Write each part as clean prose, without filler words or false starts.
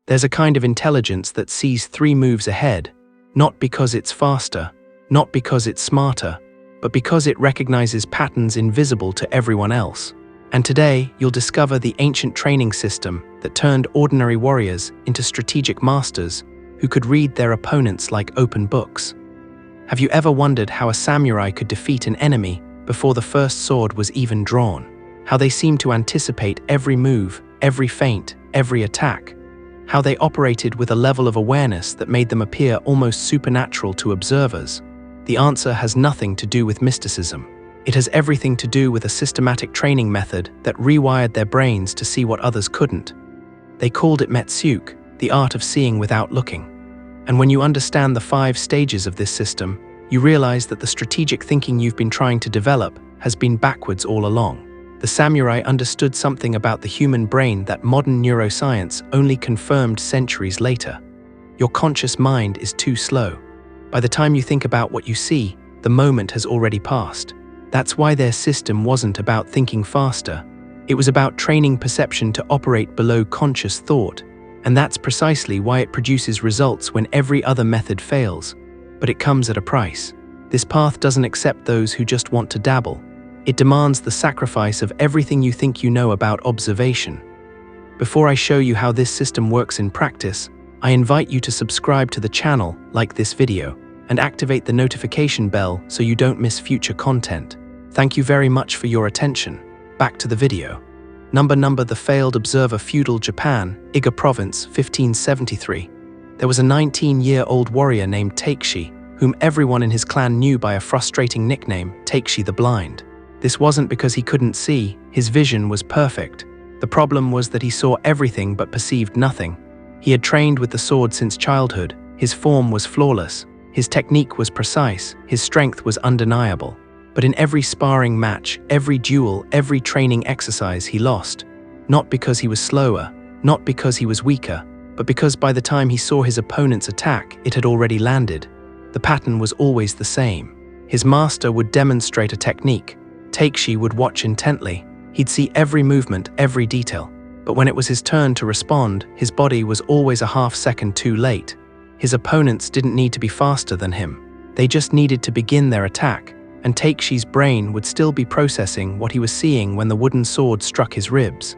There's a kind of intelligence that sees 3 moves ahead, not because it's faster, not because it's smarter, but because it recognizes patterns invisible to everyone else. And today, you'll discover the ancient training system that turned ordinary warriors into strategic masters who could read their opponents like open books. Have you ever wondered how a samurai could defeat an enemy before the first sword was even drawn? How they seemed to anticipate every move, every feint, every attack? How they operated with a level of awareness that made them appear almost supernatural to observers? The answer has nothing to do with mysticism. It has everything to do with a systematic training method that rewired their brains to see what others couldn't. They called it metsuke, the art of seeing without looking. And when you understand the 5 stages of this system, you realize that the strategic thinking you've been trying to develop has been backwards all along. The samurai understood something about the human brain that modern neuroscience only confirmed centuries later. Your conscious mind is too slow. By the time you think about what you see, the moment has already passed. That's why their system wasn't about thinking faster. It was about training perception to operate below conscious thought. And that's precisely why it produces results when every other method fails. But it comes at a price. This path doesn't accept those who just want to dabble. It demands the sacrifice of everything you think you know about observation. Before I show you how this system works in practice, I invite you to subscribe to the channel, like this video, and activate the notification bell so you don't miss future content. Thank you very much for your attention. Back to the video. Number the failed observer. Feudal Japan, Iga Province, 1573. There was a 19-year-old warrior named Takeshi, whom everyone in his clan knew by a frustrating nickname, Takeshi the Blind. This wasn't because he couldn't see, his vision was perfect. The problem was that he saw everything but perceived nothing. He had trained with the sword since childhood, his form was flawless, his technique was precise, his strength was undeniable. But in every sparring match, every duel, every training exercise he lost. Not because he was slower, not because he was weaker, but because by the time he saw his opponent's attack, it had already landed. The pattern was always the same. His master would demonstrate a technique. Takeshi would watch intently. He'd see every movement, every detail. But when it was his turn to respond, his body was always a half-second too late. His opponents didn't need to be faster than him. They just needed to begin their attack, and Takeshi's brain would still be processing what he was seeing when the wooden sword struck his ribs.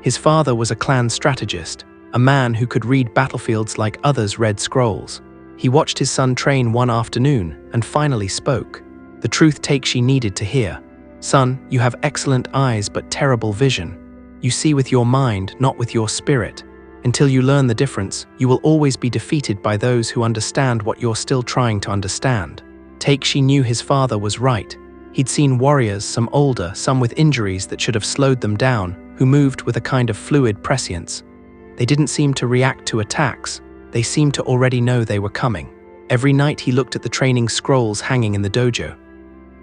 His father was a clan strategist, a man who could read battlefields like others read scrolls. He watched his son train one afternoon and finally spoke. The truth Takeshi needed to hear. "Son, you have excellent eyes but terrible vision. You see with your mind, not with your spirit. Until you learn the difference, you will always be defeated by those who understand what you're still trying to understand." Takeshi knew his father was right. He'd seen warriors, some older, some with injuries that should have slowed them down, who moved with a kind of fluid prescience. They didn't seem to react to attacks. They seemed to already know they were coming. Every night he looked at the training scrolls hanging in the dojo.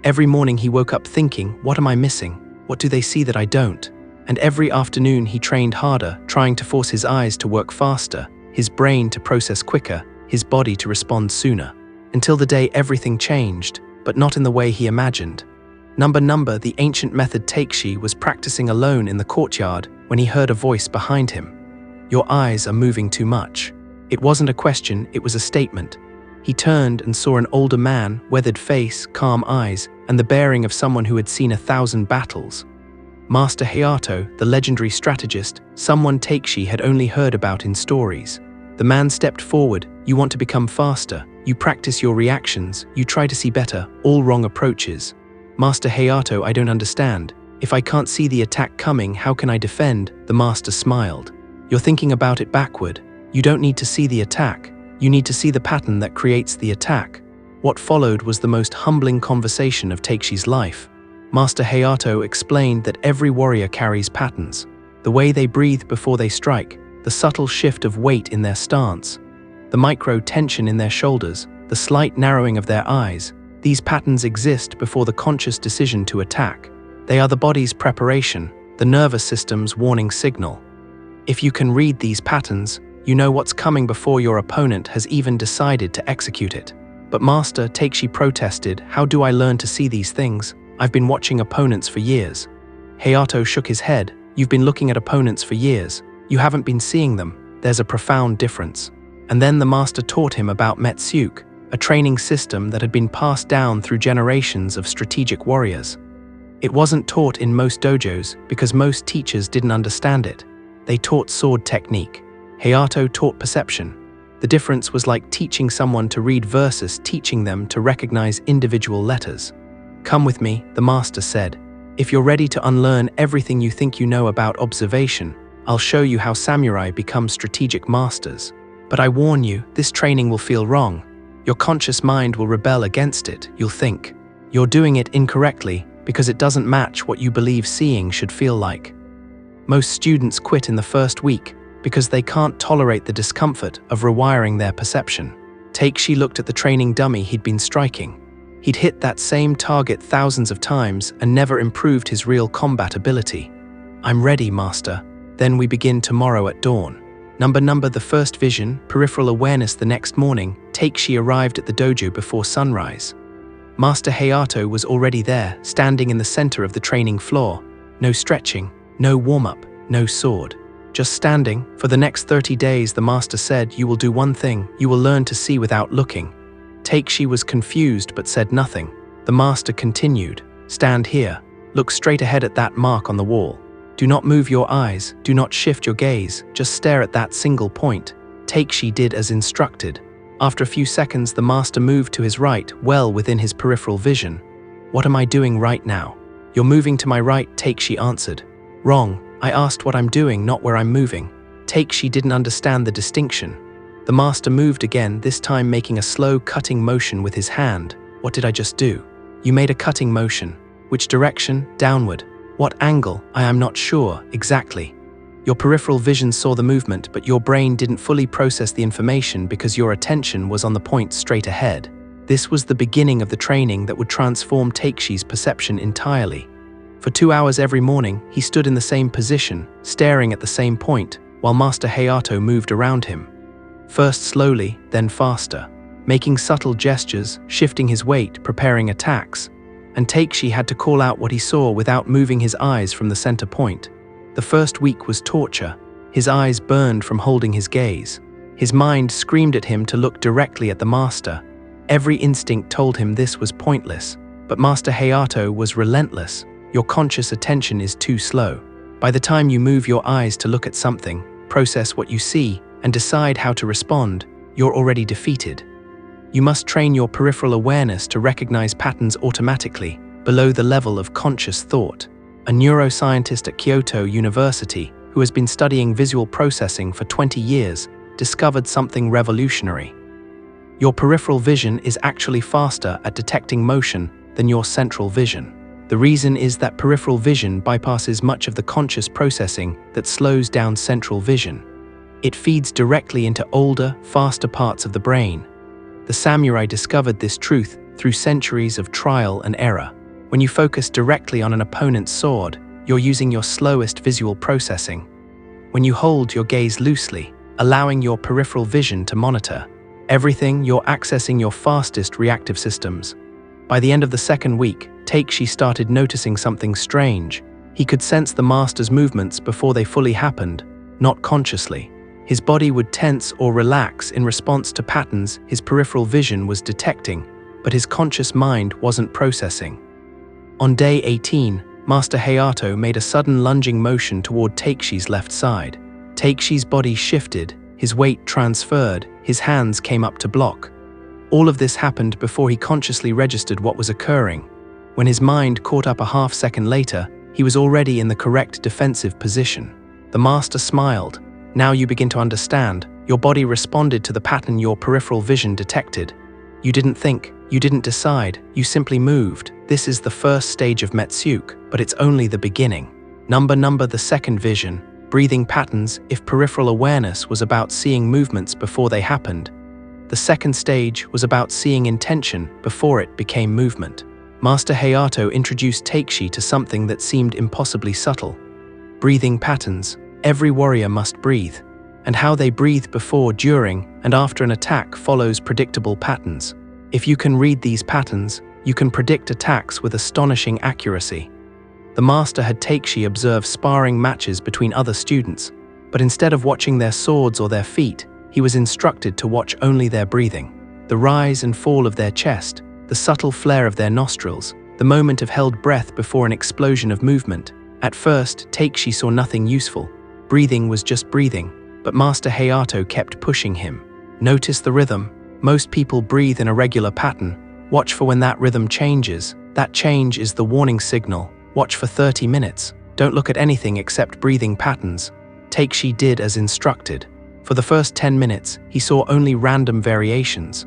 Every morning he woke up thinking, what am I missing? What do they see that I don't? And every afternoon he trained harder, trying to force his eyes to work faster, his brain to process quicker, his body to respond sooner. Until the day everything changed, but not in the way he imagined. The ancient method. Takeshi was practicing alone in the courtyard when he heard a voice behind him. "Your eyes are moving too much." It wasn't a question, it was a statement. He turned and saw an older man, weathered face, calm eyes, and the bearing of someone who had seen 1,000 battles. Master Hayato, the legendary strategist, someone Takeshi had only heard about in stories. The man stepped forward. "You want to become faster. You practice your reactions. You try to see better. All wrong approaches." "Master Hayato, I don't understand. If I can't see the attack coming, how can I defend?" The master smiled. "You're thinking about it backward. You don't need to see the attack. You need to see the pattern that creates the attack." What followed was the most humbling conversation of Takeshi's life. Master Hayato explained that every warrior carries patterns. The way they breathe before they strike, the subtle shift of weight in their stance, the micro tension in their shoulders, the slight narrowing of their eyes. These patterns exist before the conscious decision to attack. They are the body's preparation, the nervous system's warning signal. If you can read these patterns, you know what's coming before your opponent has even decided to execute it. "But Master," Takeshi protested, "how do I learn to see these things? I've been watching opponents for years." Hayato shook his head. "You've been looking at opponents for years. You haven't been seeing them. there's a profound difference. And then the master taught him about metsuke, a training system that had been passed down through generations of strategic warriors. It wasn't taught in most dojos because most teachers didn't understand it. They taught sword technique. Hayato taught perception. The difference was like teaching someone to read versus teaching them to recognize individual letters. "Come with me," the master said. "If you're ready to unlearn everything you think you know about observation, I'll show you how samurai become strategic masters. But I warn you, this training will feel wrong. Your conscious mind will rebel against it. You'll think you're doing it incorrectly because it doesn't match what you believe seeing should feel like." Most students quit in the first week because they can't tolerate the discomfort of rewiring their perception. Takeshi looked at the training dummy he'd been striking. He'd hit that same target thousands of times and never improved his real combat ability. "I'm ready, master. Then we begin tomorrow at dawn." Number the first vision, peripheral awareness. The next morning, Takeshi arrived at the dojo before sunrise. Master Hayato was already there, standing in the center of the training floor. No stretching, no warm-up, no sword. Just standing. For the next 30 days, the master said, "You will do one thing, you will learn to see without looking." Takeshi was confused but said nothing. The master continued, "Stand here. Look straight ahead at that mark on the wall. Do not move your eyes, do not shift your gaze, just stare at that single point." Takeshi did as instructed. After a few seconds, the master moved to his right, well within his peripheral vision. "What am I doing right now?" "You're moving to my right," Takeshi answered. "Wrong. I asked what I'm doing, not where I'm moving." Takeshi didn't understand the distinction. The master moved again, this time making a slow cutting motion with his hand. "What did I just do?" "You made a cutting motion." "Which direction?" "Downward." "What angle?" "I am not sure exactly." Your peripheral vision saw the movement, but your brain didn't fully process the information because your attention was on the point straight ahead. This was the beginning of the training that would transform Takeshi's perception entirely. For 2 hours every morning, he stood in the same position, staring at the same point, while Master Hayato moved around him. First slowly, then faster, making subtle gestures, shifting his weight, preparing attacks. And Takeshi had to call out what he saw without moving his eyes from the center point. The first week was torture. His eyes burned from holding his gaze. His mind screamed at him to look directly at the master. Every instinct told him this was pointless. But Master Hayato was relentless. Your conscious attention is too slow. By the time you move your eyes to look at something, process what you see, and decide how to respond, you're already defeated. You must train your peripheral awareness to recognize patterns automatically, below the level of conscious thought. A neuroscientist at Kyoto University, who has been studying visual processing for 20 years, discovered something revolutionary. Your peripheral vision is actually faster at detecting motion than your central vision. The reason is that peripheral vision bypasses much of the conscious processing that slows down central vision. It feeds directly into older, faster parts of the brain. The samurai discovered this truth through centuries of trial and error. When you focus directly on an opponent's sword, you're using your slowest visual processing. When you hold your gaze loosely, allowing your peripheral vision to monitor everything, you're accessing your fastest reactive systems. By the end of the second week, Takeshi started noticing something strange. He could sense the master's movements before they fully happened, not consciously. His body would tense or relax in response to patterns his peripheral vision was detecting, but his conscious mind wasn't processing. On day 18, Master Hayato made a sudden lunging motion toward Takeshi's left side. Takeshi's body shifted, his weight transferred, his hands came up to block. All of this happened before he consciously registered what was occurring. When his mind caught up a half-second later, he was already in the correct defensive position. The master smiled. "Now you begin to understand. Your body responded to the pattern your peripheral vision detected. You didn't think, you didn't decide, you simply moved. This is the first stage of metsuke, but it's only the beginning." The second vision, breathing patterns. If peripheral awareness was about seeing movements before they happened, the second stage was about seeing intention before it became movement. Master Hayato introduced Takeshi to something that seemed impossibly subtle. Breathing patterns. Every warrior must breathe, and how they breathe before, during, and after an attack follows predictable patterns. If you can read these patterns, you can predict attacks with astonishing accuracy. The master had Takeshi observe sparring matches between other students. But instead of watching their swords or their feet, he was instructed to watch only their breathing. The rise and fall of their chest, the subtle flare of their nostrils, the moment of held breath before an explosion of movement. At first, Takeshi saw nothing useful. Breathing was just breathing, but Master Hayato kept pushing him. Notice the rhythm. Most people breathe in a regular pattern. Watch for when that rhythm changes. That change is the warning signal. Watch for 30 minutes. Don't look at anything except breathing patterns. Takeshi did as instructed. For the first 10 minutes, he saw only random variations.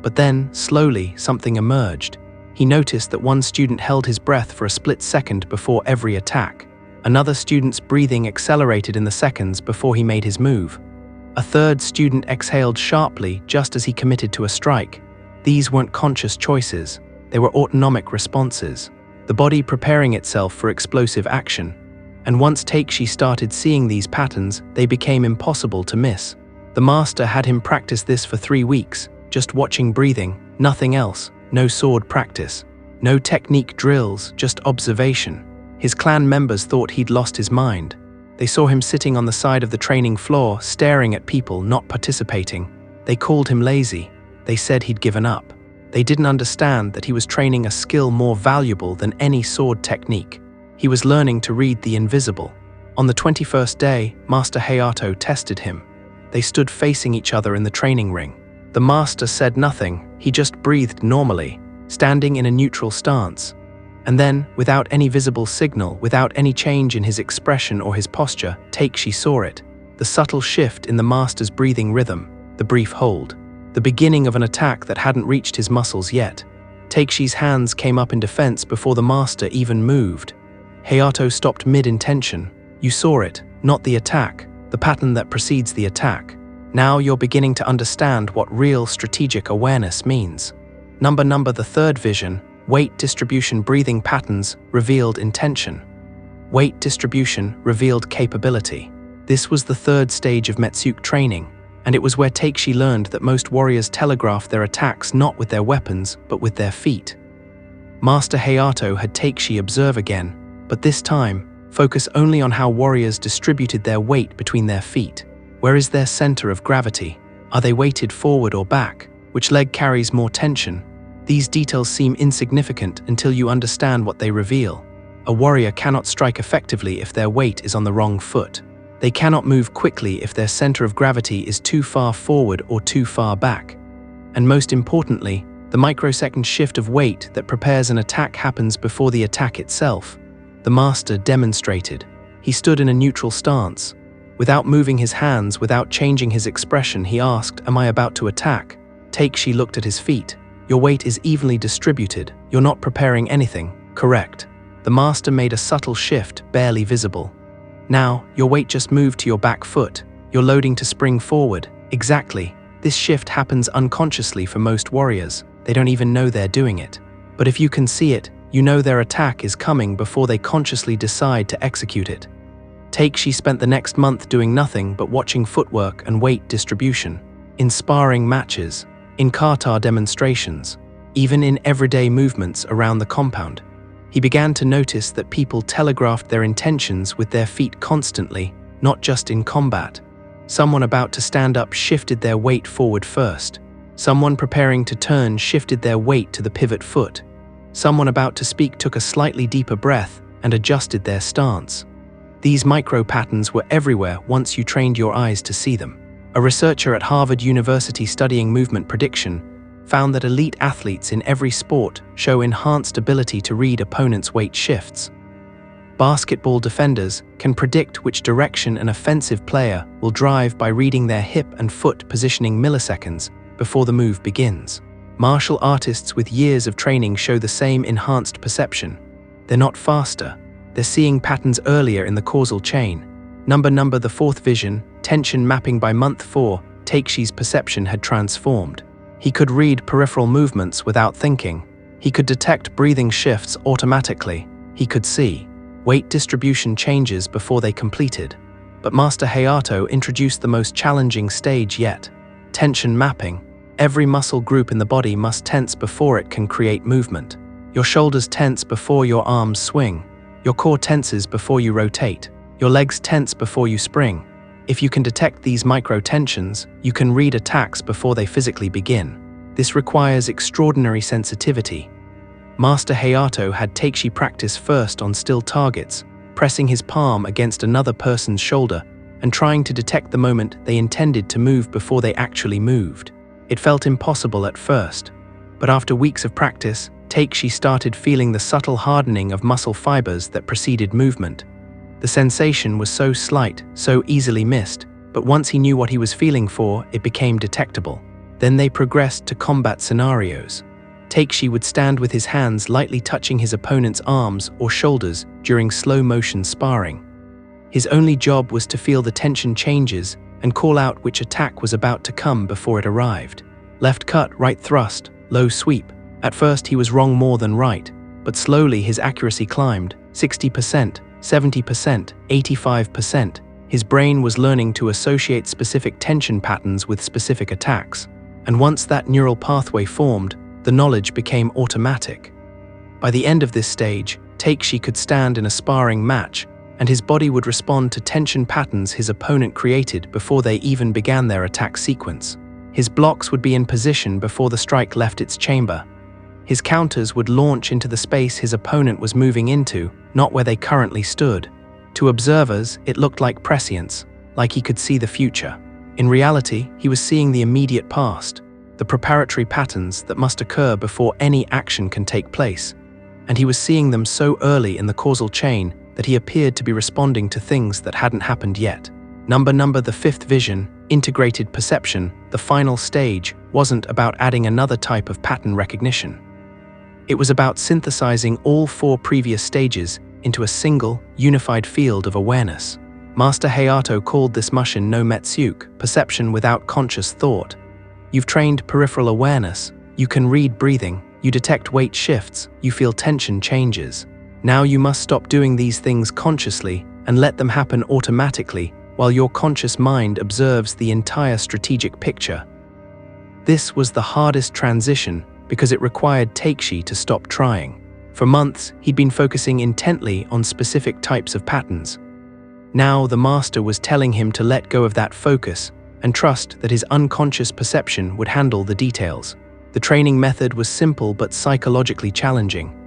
But then, slowly, something emerged. He noticed that one student held his breath for a split second before every attack. Another student's breathing accelerated in the seconds before he made his move. A third student exhaled sharply just as he committed to a strike. These weren't conscious choices. They were autonomic responses. The body preparing itself for explosive action. And once Takeshi started seeing these patterns, they became impossible to miss. The master had him practice this for 3 weeks, just watching breathing, nothing else, no sword practice. No technique drills, just observation. His clan members thought he'd lost his mind. They saw him sitting on the side of the training floor, staring at people, not participating. They called him lazy. They said he'd given up. They didn't understand that he was training a skill more valuable than any sword technique. He was learning to read the invisible. On the 21st day, Master Hayato tested him. They stood facing each other in the training ring. The master said nothing, he just breathed normally, standing in a neutral stance. And then, without any visible signal, without any change in his expression or his posture, Takeshi saw it. The subtle shift in the master's breathing rhythm, the brief hold. The beginning of an attack that hadn't reached his muscles yet. Takeshi's hands came up in defense before the master even moved. Hayato stopped mid-intention. You saw it, not the attack, the pattern that precedes the attack. Now you're beginning to understand what real strategic awareness means. The third vision, weight distribution breathing patterns, revealed intention. Weight distribution revealed capability. This was the third stage of metsuke training, and it was where Takeshi learned that most warriors telegraph their attacks not with their weapons, but with their feet. Master Hayato had Takeshi observe again, but this time, focus only on how warriors distributed their weight between their feet. Where is their center of gravity? Are they weighted forward or back? Which leg carries more tension? These details seem insignificant until you understand what they reveal. A warrior cannot strike effectively if their weight is on the wrong foot. They cannot move quickly if their center of gravity is too far forward or too far back. And most importantly, the microsecond shift of weight that prepares an attack happens before the attack itself. The master demonstrated. He stood in a neutral stance. Without moving his hands, without changing his expression, he asked, "Am I about to attack?" Takeshi looked at his feet. Your weight is evenly distributed. You're not preparing anything. Correct. The master made a subtle shift, barely visible. Now, your weight just moved to your back foot. You're loading to spring forward. Exactly. This shift happens unconsciously for most warriors. They don't even know they're doing it. But if you can see it, you know their attack is coming before they consciously decide to execute it. Takeshi spent the next month doing nothing but watching footwork and weight distribution, in sparring matches, in kata demonstrations, even in everyday movements around the compound. He began to notice that people telegraphed their intentions with their feet constantly, not just in combat. Someone about to stand up shifted their weight forward first. Someone preparing to turn shifted their weight to the pivot foot. Someone about to speak took a slightly deeper breath and adjusted their stance. These micro-patterns were everywhere once you trained your eyes to see them. A researcher at Harvard University studying movement prediction found that elite athletes in every sport show enhanced ability to read opponents' weight shifts. Basketball defenders can predict which direction an offensive player will drive by reading their hip and foot positioning milliseconds before the move begins. Martial artists with years of training show the same enhanced perception. They're not faster, they're seeing patterns earlier in the causal chain. The fourth vision, tension mapping. By month 4, Takeshi's perception had transformed. He could read peripheral movements without thinking. He could detect breathing shifts automatically. He could see weight distribution changes before they completed. But Master Hayato introduced the most challenging stage yet, tension mapping. Every muscle group in the body must tense before it can create movement. Your shoulders tense before your arms swing. Your core tenses before you rotate. Your legs tense before you spring. If you can detect these micro-tensions, you can read attacks before they physically begin. This requires extraordinary sensitivity. Master Hayato had Takeshi practice first on still targets, pressing his palm against another person's shoulder and trying to detect the moment they intended to move before they actually moved. It felt impossible at first, but after weeks of practice, Takeshi started feeling the subtle hardening of muscle fibers that preceded movement. The sensation was so slight, so easily missed, but once he knew what he was feeling for, it became detectable. Then they progressed to combat scenarios. Takeshi would stand with his hands lightly touching his opponent's arms or shoulders during slow-motion sparring. His only job was to feel the tension changes and call out which attack was about to come before it arrived. Left cut, right thrust, low sweep. At first he was wrong more than right, but slowly his accuracy climbed, 60%, 70%, 85%. His brain was learning to associate specific tension patterns with specific attacks, and once that neural pathway formed, the knowledge became automatic. By the end of this stage, Takeshi could stand in a sparring match, and his body would respond to tension patterns his opponent created before they even began their attack sequence. His blocks would be in position before the strike left its chamber. His counters would launch into the space his opponent was moving into, not where they currently stood. To observers, it looked like prescience, like he could see the future. In reality, he was seeing the immediate past, the preparatory patterns that must occur before any action can take place. And he was seeing them so early in the causal chain that he appeared to be responding to things that hadn't happened yet. The fifth vision, integrated perception, the final stage, wasn't about adding another type of pattern recognition. It was about synthesizing all four previous stages into a single, unified field of awareness. Master Hayato called this mushin no metsuke, perception without conscious thought. You've trained peripheral awareness, you can read breathing, you detect weight shifts, you feel tension changes. Now you must stop doing these things consciously and let them happen automatically while your conscious mind observes the entire strategic picture. This was the hardest transition because it required Takeshi to stop trying. For months, he'd been focusing intently on specific types of patterns. Now the master was telling him to let go of that focus and trust that his unconscious perception would handle the details. The training method was simple but psychologically challenging.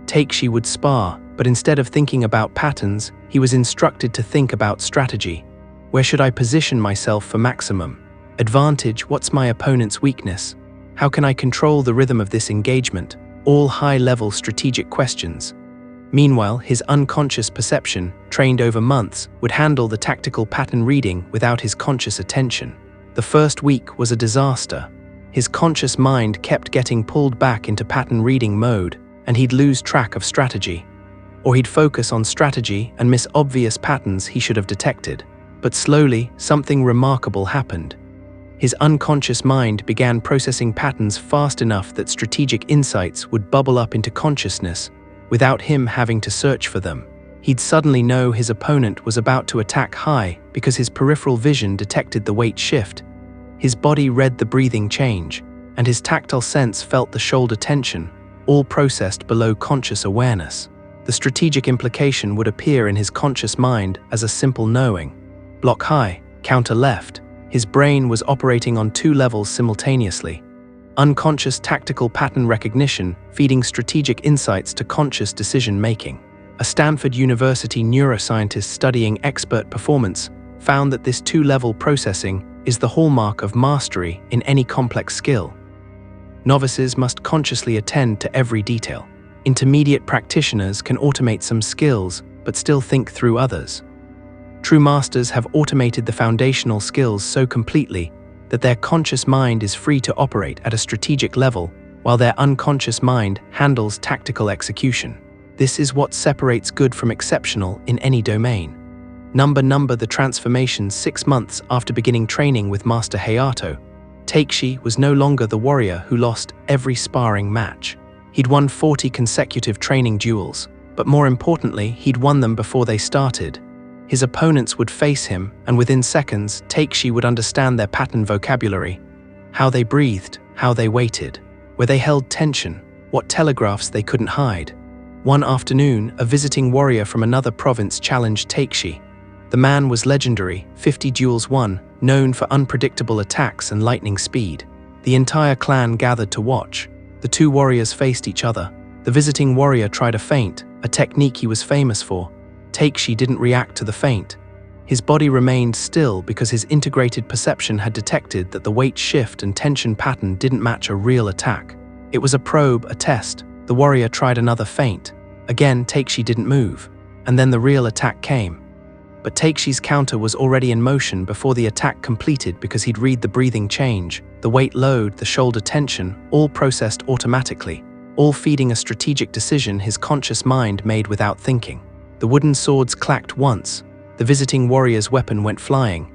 Takeshi would spar, but instead of thinking about patterns, he was instructed to think about strategy. Where should I position myself for maximum advantage? What's my opponent's weakness? How can I control the rhythm of this engagement? All high-level strategic questions. Meanwhile, his unconscious perception, trained over months, would handle the tactical pattern reading without his conscious attention. The first week was a disaster. His conscious mind kept getting pulled back into pattern reading mode, and he'd lose track of strategy. Or he'd focus on strategy and miss obvious patterns he should have detected. But slowly, something remarkable happened. His unconscious mind began processing patterns fast enough that strategic insights would bubble up into consciousness without him having to search for them. He'd suddenly know his opponent was about to attack high because his peripheral vision detected the weight shift. His body read the breathing change, and his tactile sense felt the shoulder tension, all processed below conscious awareness. The strategic implication would appear in his conscious mind as a simple knowing. Block high, counter left. His brain was operating on two levels simultaneously. Unconscious tactical pattern recognition feeding strategic insights to conscious decision-making. A Stanford University neuroscientist studying expert performance found that this two-level processing is the hallmark of mastery in any complex skill. Novices must consciously attend to every detail. Intermediate practitioners can automate some skills, but still think through others. True masters have automated the foundational skills so completely that their conscious mind is free to operate at a strategic level, while their unconscious mind handles tactical execution. This is what separates good from exceptional in any domain. The transformation 6 months after beginning training with Master Hayato, Takeshi was no longer the warrior who lost every sparring match. He'd won 40 consecutive training duels, but more importantly, he'd won them before they started. His opponents would face him, and within seconds, Takeshi would understand their pattern vocabulary, how they breathed, how they waited, where they held tension, what telegraphs they couldn't hide. One afternoon, a visiting warrior from another province challenged Takeshi. The man was legendary, 50 duels won, known for unpredictable attacks and lightning speed. The entire clan gathered to watch. The two warriors faced each other. The visiting warrior tried a feint, a technique he was famous for. Takeshi didn't react to the feint. His body remained still because his integrated perception had detected that the weight shift and tension pattern didn't match a real attack. It was a probe, a test. The warrior tried another feint. Again, Takeshi didn't move. And then the real attack came. But Takeshi's counter was already in motion before the attack completed because he'd read the breathing change, the weight load, the shoulder tension, all processed automatically, all feeding a strategic decision his conscious mind made without thinking. The wooden swords clacked once. The visiting warrior's weapon went flying.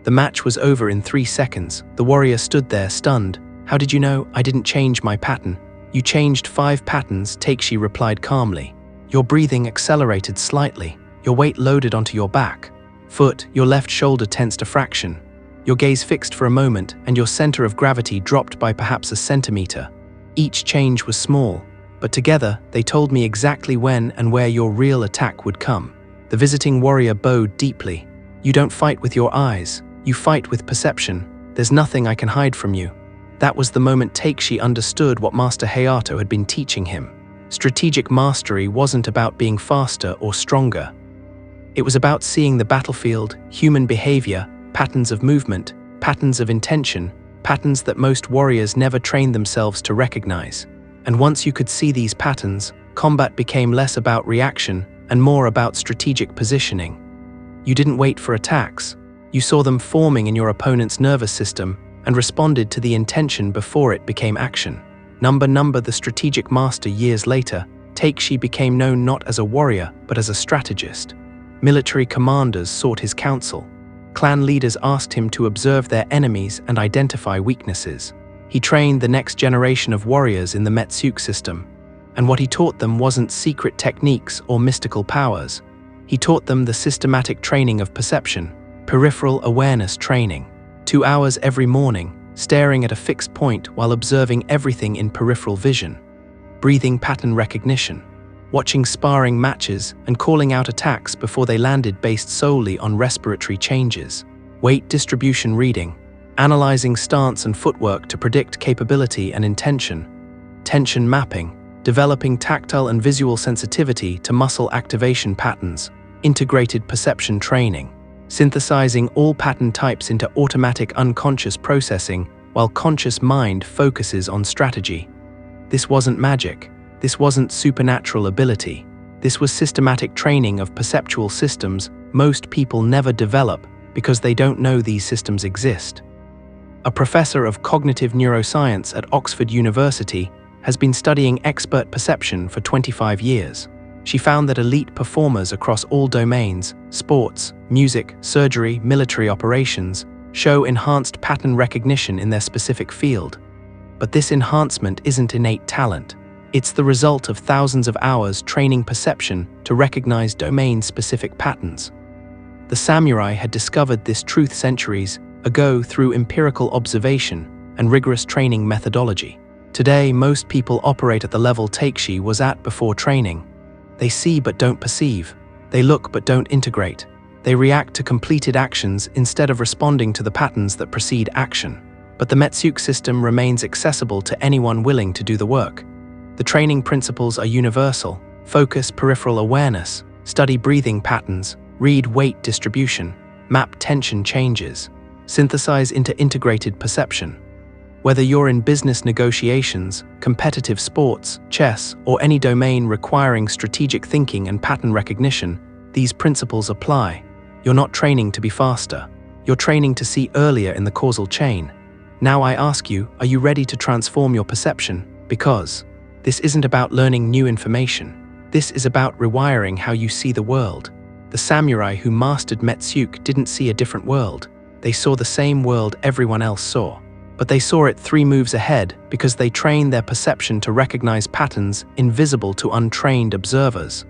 The match was over in 3 seconds. The warrior stood there, stunned. "How did you know? I didn't change my pattern." "You changed 5 patterns," Takeshi replied calmly. "Your breathing accelerated slightly. Your weight loaded onto your back. Foot, your left shoulder tensed a fraction. Your gaze fixed for a moment, and your center of gravity dropped by perhaps a centimeter. Each change was small, but together they told me exactly when and where your real attack would come." The visiting warrior bowed deeply. "You don't fight with your eyes. You fight with perception. There's nothing I can hide from you." That was the moment Takeshi understood what Master Hayato had been teaching him. Strategic mastery wasn't about being faster or stronger. It was about seeing the battlefield, human behavior, patterns of movement, patterns of intention, patterns that most warriors never trained themselves to recognize. And once you could see these patterns, combat became less about reaction and more about strategic positioning. You didn't wait for attacks. You saw them forming in your opponent's nervous system and responded to the intention before it became action. Number the strategic master years later, Takeshi became known not as a warrior but as a strategist. Military commanders sought his counsel. Clan leaders asked him to observe their enemies and identify weaknesses. He trained the next generation of warriors in the metsuke system. And what he taught them wasn't secret techniques or mystical powers. He taught them the systematic training of perception, peripheral awareness training. 2 hours every morning, staring at a fixed point while observing everything in peripheral vision. Breathing pattern recognition. Watching sparring matches and calling out attacks before they landed based solely on respiratory changes. Weight distribution reading. Analyzing stance and footwork to predict capability and intention. Tension mapping. Developing tactile and visual sensitivity to muscle activation patterns. Integrated perception training. Synthesizing all pattern types into automatic unconscious processing while conscious mind focuses on strategy. This wasn't magic. This wasn't supernatural ability. This was systematic training of perceptual systems most people never develop because they don't know these systems exist. A professor of cognitive neuroscience at Oxford University has been studying expert perception for 25 years. She found that elite performers across all domains, sports, music, surgery, military operations, show enhanced pattern recognition in their specific field. But this enhancement isn't innate talent. It's the result of thousands of hours training perception to recognize domain-specific patterns. The samurai had discovered this truth centuries ago through empirical observation and rigorous training methodology. Today, most people operate at the level Takeshi was at before training. They see but don't perceive. They look but don't integrate. They react to completed actions instead of responding to the patterns that precede action. But the metsuke system remains accessible to anyone willing to do the work. The training principles are universal. Focus peripheral awareness, study breathing patterns, read weight distribution, map tension changes, synthesize into integrated perception. Whether you're in business negotiations, competitive sports, chess, or any domain requiring strategic thinking and pattern recognition, these principles apply. You're not training to be faster. You're training to see earlier in the causal chain. Now I ask you, are you ready to transform your perception? Because this isn't about learning new information. This is about rewiring how you see the world. The samurai who mastered metsuke didn't see a different world. They saw the same world everyone else saw. But they saw it 3 moves ahead because they trained their perception to recognize patterns invisible to untrained observers.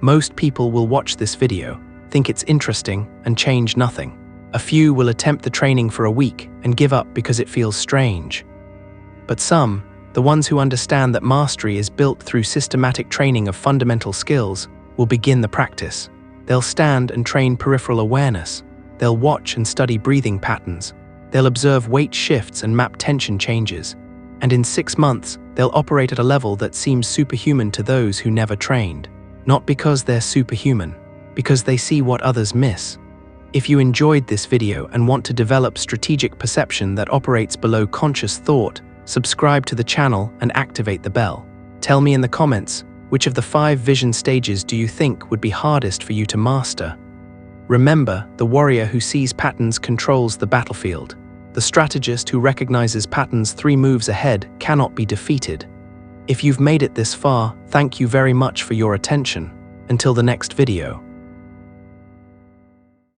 Most people will watch this video, think it's interesting, and change nothing. A few will attempt the training for a week and give up because it feels strange. But some, the ones who understand that mastery is built through systematic training of fundamental skills, will begin the practice. They'll stand and train peripheral awareness. They'll watch and study breathing patterns. They'll observe weight shifts and map tension changes. And in 6 months, they'll operate at a level that seems superhuman to those who never trained. Not because they're superhuman, because they see what others miss. If you enjoyed this video and want to develop strategic perception that operates below conscious thought, subscribe to the channel and activate the bell. Tell me in the comments, which of the 5 vision stages do you think would be hardest for you to master? Remember, the warrior who sees patterns controls the battlefield. The strategist who recognizes patterns 3 moves ahead cannot be defeated. If you've made it this far, thank you very much for your attention. Until the next video.